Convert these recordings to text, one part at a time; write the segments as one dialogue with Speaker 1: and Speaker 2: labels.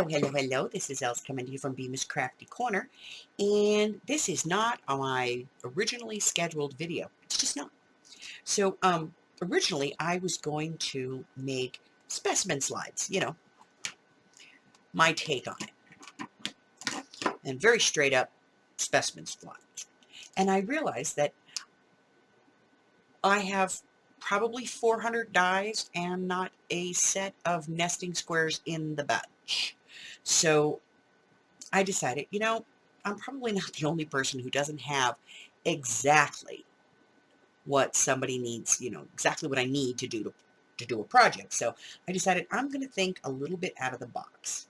Speaker 1: Hello, hello, hello. This is Els coming to you from Bemis Crafty Corner, and this is not my originally scheduled video. It's just not. So, originally I was going to make specimen slides, my take on it, and very straight up specimen slides. And I realized that I have probably 400 dies and not a set of nesting squares in the bunch. So I decided, I'm probably not the only person who doesn't have exactly what somebody needs, exactly what I need to do a project. So I decided I'm going to think a little bit out of the box.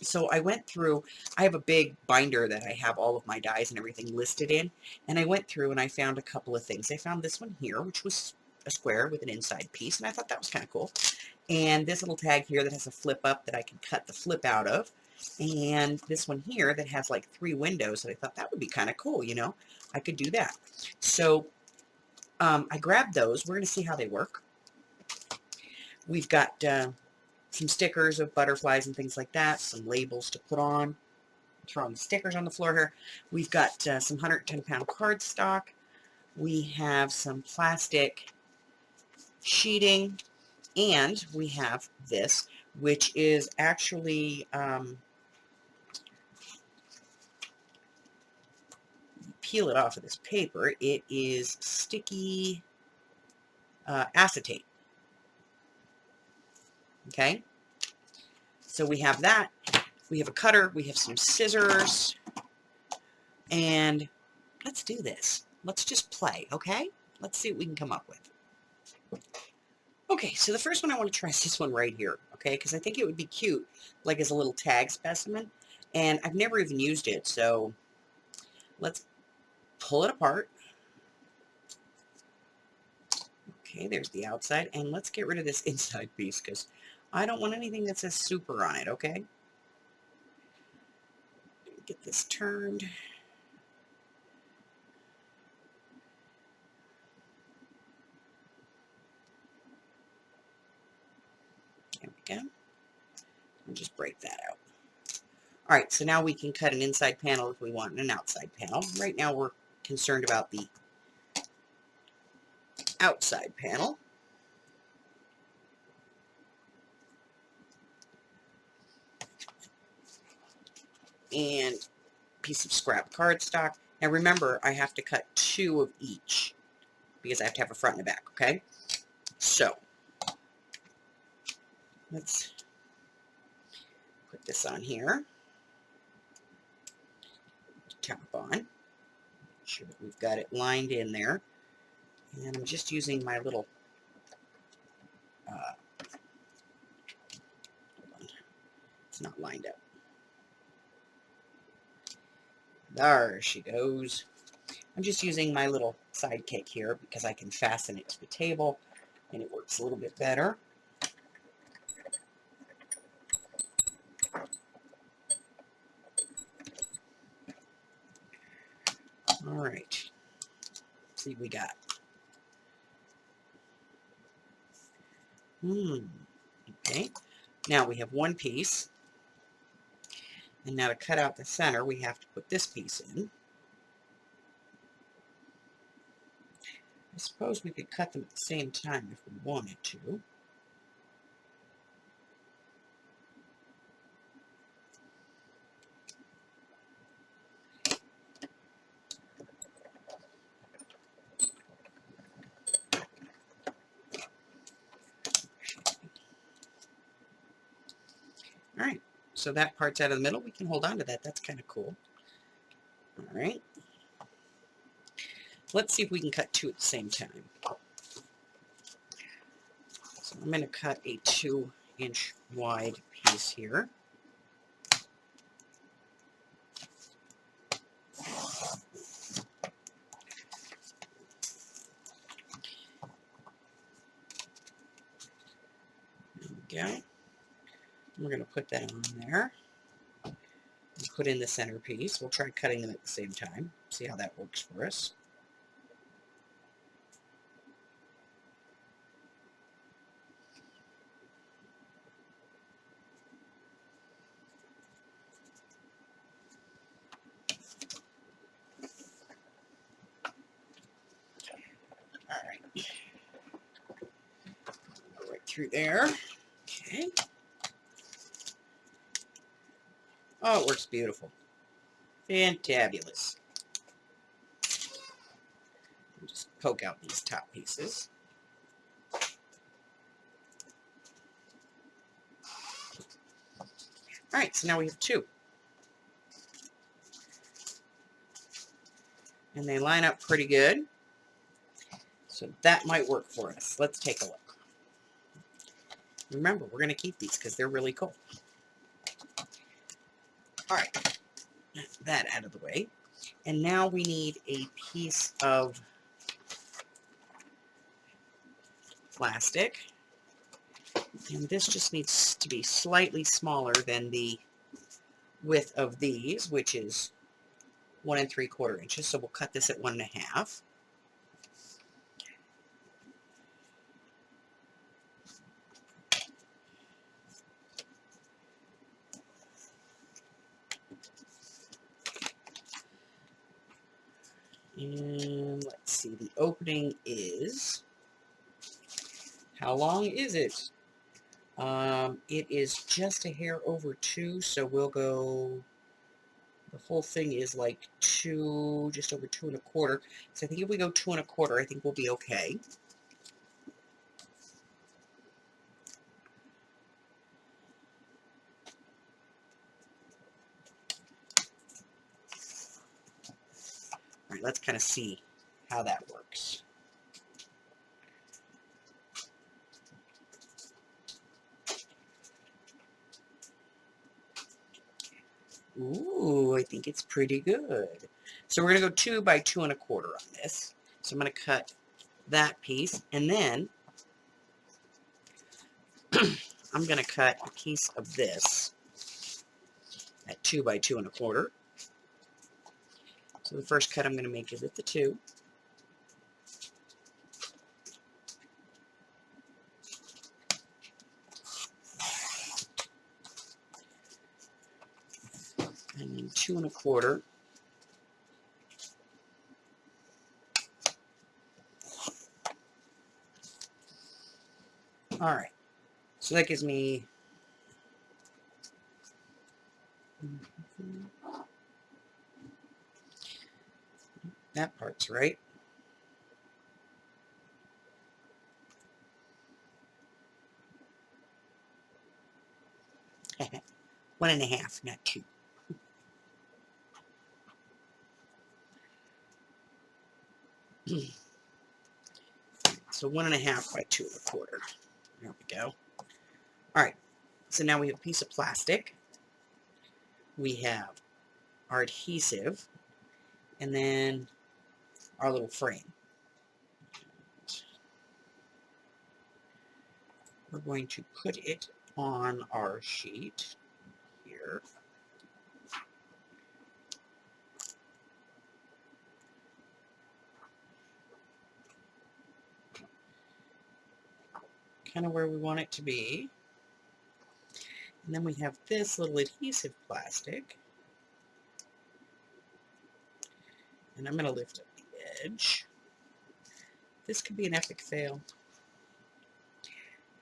Speaker 1: So I went through, I have a big binder that I have all of my dies and everything listed in, and I went through and I found a couple of things. I found this one here, which was a square with an inside piece, and I thought that was kind of cool. And this little tag here that has a flip up that I can cut the flip out of. And this one here that has like 3 windows that I thought that would be kind of cool, I could do that. So I grabbed those. We're going to see how they work. We've got some stickers of butterflies and things like that, some labels to put on. I'm throwing stickers on the floor here. We've got some 110-pound cardstock. We have some plastic sheeting, and we have this, which is actually peel it off of this paper. It is sticky acetate. Okay, so we have that. We have a cutter. We have some scissors, and let's do this. Let's just play, okay? Let's see what we can come up with. Okay, so the first one I want to try is this one right here, okay? Because I think it would be cute, like as a little tag specimen, and I've never even used it, so let's pull it apart. Okay, there's the outside, and let's get rid of this inside piece because I don't want anything that says super on it, okay? Get this turned. There we go. And just break that out. All right, so now we can cut an inside panel if we want and an outside panel. Right now we're concerned about the outside panel. And piece of scrap cardstock. Now remember, I have to cut 2 of each because I have to have a front and a back, okay? So, let's put this on here. Tap on. Make sure that we've got it lined in there. And I'm just using my little hold on. It's not lined up. There she goes. I'm just using my little sidekick here because I can fasten it to the table and it works a little bit better. All right. Let's see what we got. Okay. Now we have one piece. And now to cut out the center, we have to put this piece in. I suppose we could cut them at the same time if we wanted to. All right, so that part's out of the middle. We can hold on to that. That's kind of cool. All right. Let's see if we can cut 2 at the same time. So I'm going to cut a 2-inch wide piece here. There we go. We're going to put that on there. And put in the center piece. We'll try cutting them at the same time. See how that works for us. through there. Okay. Oh, it works beautiful. Fantabulous. Just poke out these top pieces. All right, so now we have two. And they line up pretty good. So that might work for us. Let's take a look. Remember, we're going to keep these because they're really cool. All right, that out of the way. And now we need a piece of plastic. And this just needs to be slightly smaller than the width of these, which is 1 3/4 inches. So we'll cut this at 1 1/2. And let's see, the opening is, how long is it? It is just a hair over 2, so we'll go, the whole thing is like 2, just over 2 1/4. So I think if we go 2 1/4, I think we'll be okay. All right, let's kind of see how that works. Ooh, I think it's pretty good. So we're going to go 2 by 2 1/4 on this. So I'm going to cut that piece, and then I'm going to cut a piece of this at 2 by 2 1/4. So the first cut I'm going to make is at the 2. And then 2 1/4. All right, so that gives me that part's right. One and a half, not 2. So 1 1/2 by 2 1/4. There we go. All right, so now we have a piece of plastic. We have our adhesive, and then our little frame. We're going to put it on our sheet here. Kind of where we want it to be. And then we have this little adhesive plastic. And I'm going to lift up the edge. This could be an epic fail.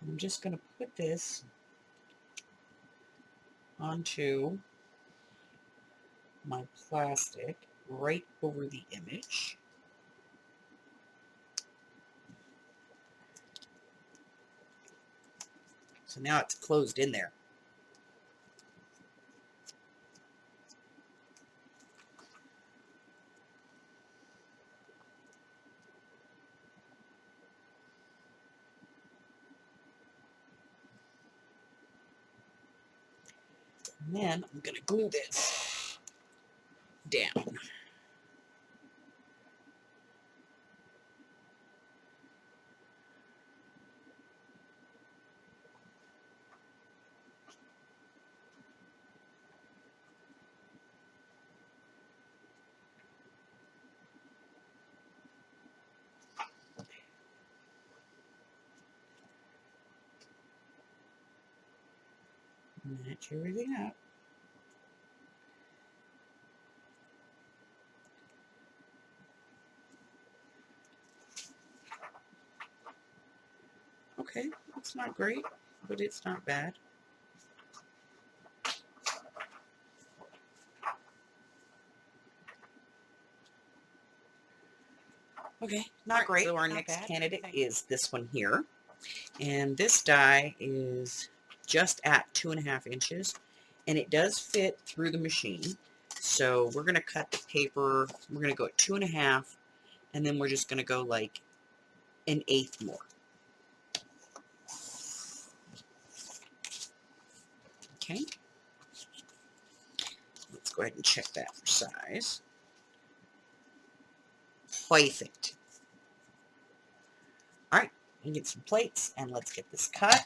Speaker 1: I'm just going to put this onto my plastic right over the image. So now it's closed in there. And then I'm going to glue this down. Match everything up. Okay, It's not great, but it's not bad. Okay, not great. So our next candidate is this one here. And this die is just at 2.5 inches. And it does fit through the machine. So we're going to cut the paper. We're going to go at 2.5. And then we're just going to go like 1/8 more. Okay. Let's go ahead and check that for size. Perfect. All right, and get some plates, and let's get this cut.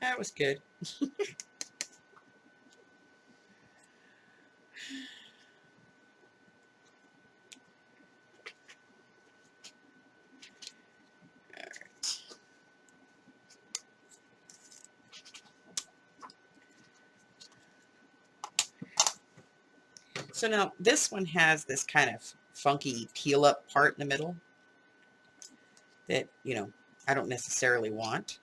Speaker 1: That was good. So now this one has this kind of funky peel up part in the middle that, I don't necessarily want.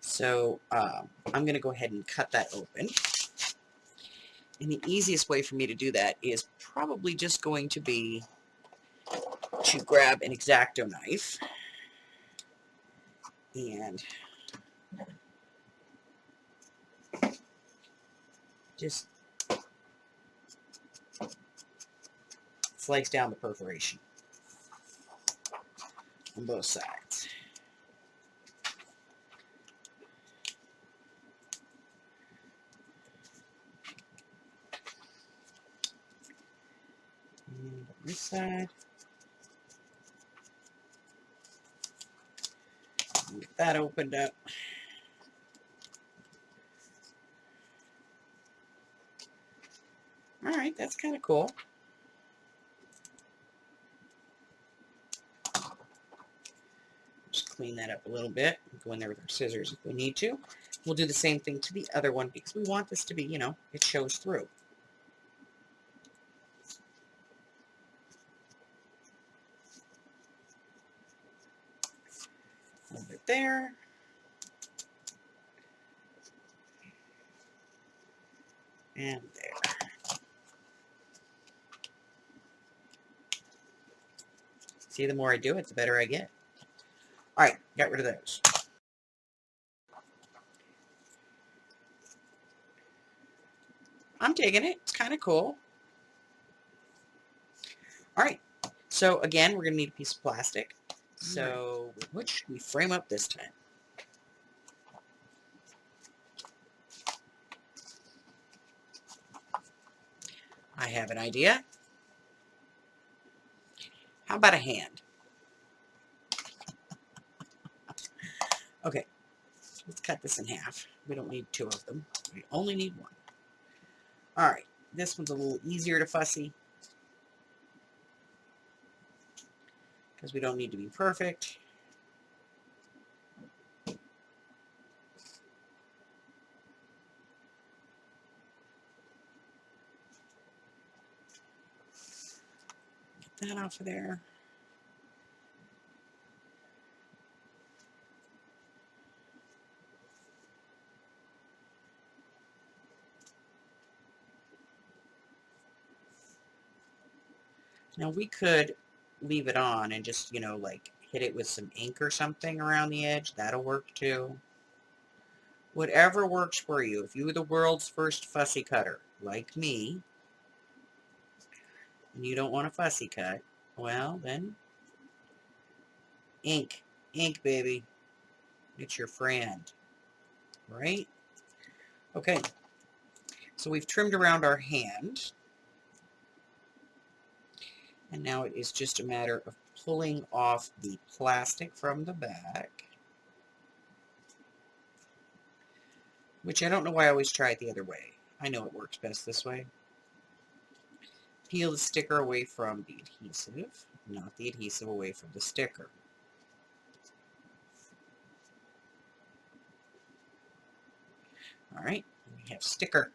Speaker 1: So I'm going to go ahead and cut that open. And the easiest way for me to do that is probably just going to be to grab an X-Acto knife and just slice down the perforation on both sides. And this side. Get that opened up. All right, that's kind of cool. Just clean that up a little bit. Go in there with our scissors if we need to. We'll do the same thing to the other one because we want this to be, it shows through. A little bit there. And there. See, the more I do it, the better I get. All right, got rid of those. I'm digging it. It's kind of cool. All right, so again, we're going to need a piece of plastic. So, which should we frame up this time? I have an idea. How about a hand? Okay, let's cut this in half. We don't need 2 of them. We only need 1. All right, this one's a little easier to fussy because we don't need to be perfect. Get that off of there. Now we could leave it on and just, like hit it with some ink or something around the edge. That'll work too. Whatever works for you. If you're the world's first fussy cutter, like me, and you don't want a fussy cut, well, then ink. Ink, baby. It's your friend. Right? Okay. So we've trimmed around our hand. And now it is just a matter of pulling off the plastic from the back. which I don't know why I always try it the other way. I know it works best this way. Peel the sticker away from the adhesive, not the adhesive away from the sticker. All right, we have sticker.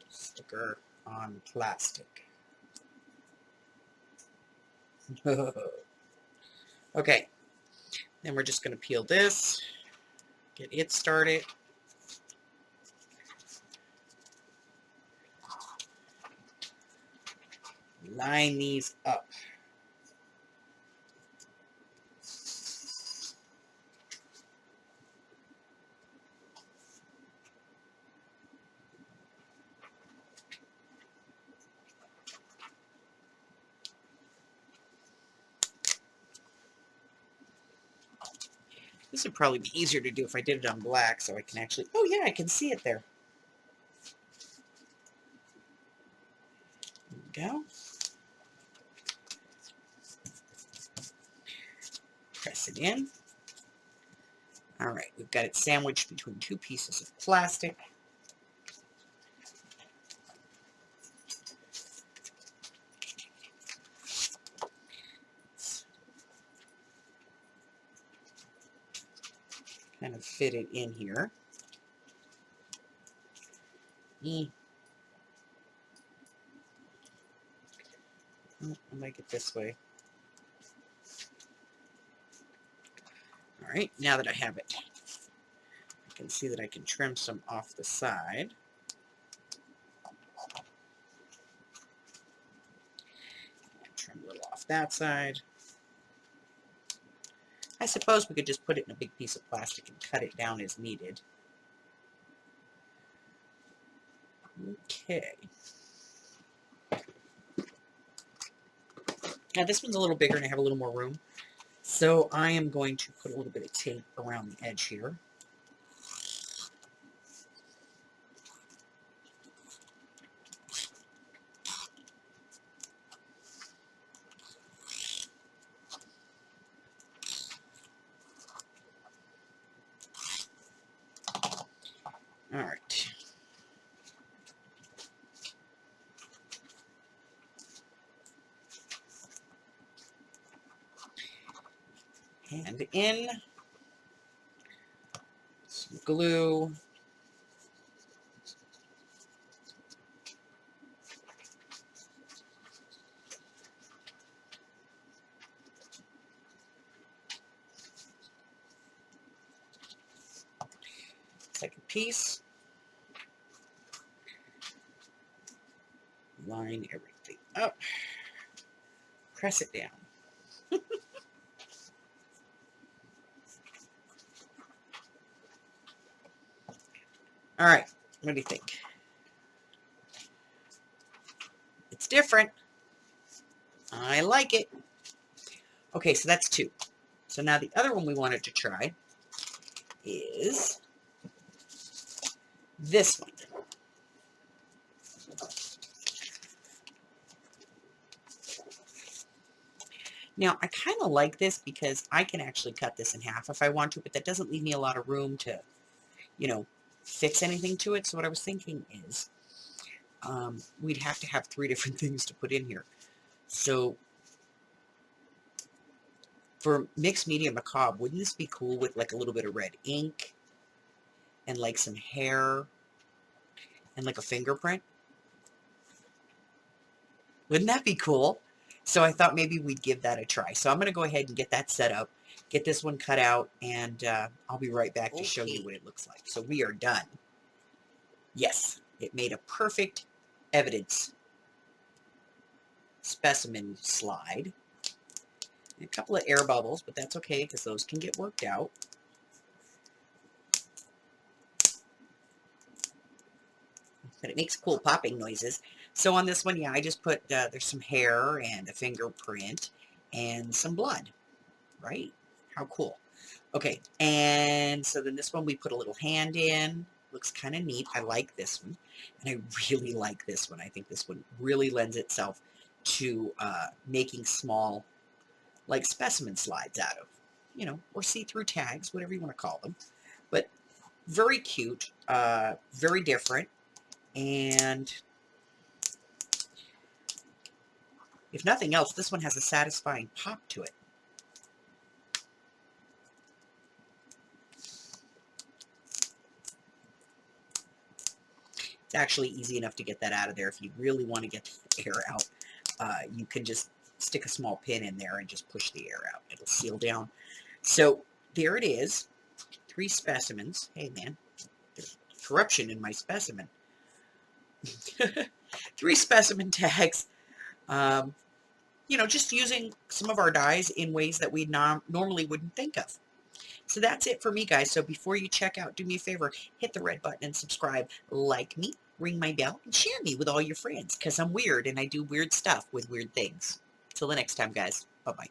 Speaker 1: Sticker on plastic. Okay, then we're just going to peel this, get it started. Line these up. This would probably be easier to do if I did it on black, so I can actually, oh yeah, I can see it there. There we go. Press it in. All right, we've got it sandwiched between two pieces of plastic. Kind of fit it in here. Oh, I like it this way. All right, now that I have it, I can see that I can trim some off the side. And trim a little off that side. I suppose we could just put it in a big piece of plastic and cut it down as needed. Okay. Now this one's a little bigger and I have a little more room. So I am going to put a little bit of tape around the edge here. All right. And in some glue. Second piece. Line everything up. Press it down. All right, what do you think? It's different. I like it. Okay, so that's two. So now the other one we wanted to try is this one. Now, I kind of like this because I can actually cut this in half if I want to, but that doesn't leave me a lot of room to, you know, fix anything to it. So what I was thinking is we'd have to have 3 different things to put in here. So for mixed media macabre, wouldn't this be cool with like a little bit of red ink and like some hair and like a fingerprint? Wouldn't that be cool? So I thought maybe we'd give that a try. So I'm going to go ahead and get that set up, get this one cut out, and I'll be right back to show you what it looks like. So we are done. Yes, it made a perfect evidence specimen slide. A couple of air bubbles, but that's okay because those can get worked out. But it makes cool popping noises. So on this one, yeah, I just put, there's some hair and a fingerprint and some blood, right? How cool. Okay, and so then this one we put a little hand in. Looks kind of neat. I like this one, and I really like this one. I think this one really lends itself to making small like specimen slides out of, or see-through tags, whatever you want to call them. But very cute, very different, and if nothing else, this one has a satisfying pop to it. It's actually easy enough to get that out of there. If you really want to get the air out, you can just stick a small pin in there and just push the air out. It'll seal down. So there it is. 3 specimens. Hey, man, there's corruption in my specimen. 3 specimen tags. Just using some of our dyes in ways that we normally wouldn't think of. So that's it for me, guys. So before you check out, do me a favor, hit the red button and subscribe, like me, ring my bell, and share me with all your friends, because I'm weird and I do weird stuff with weird things. Till the next time, guys. Bye-bye.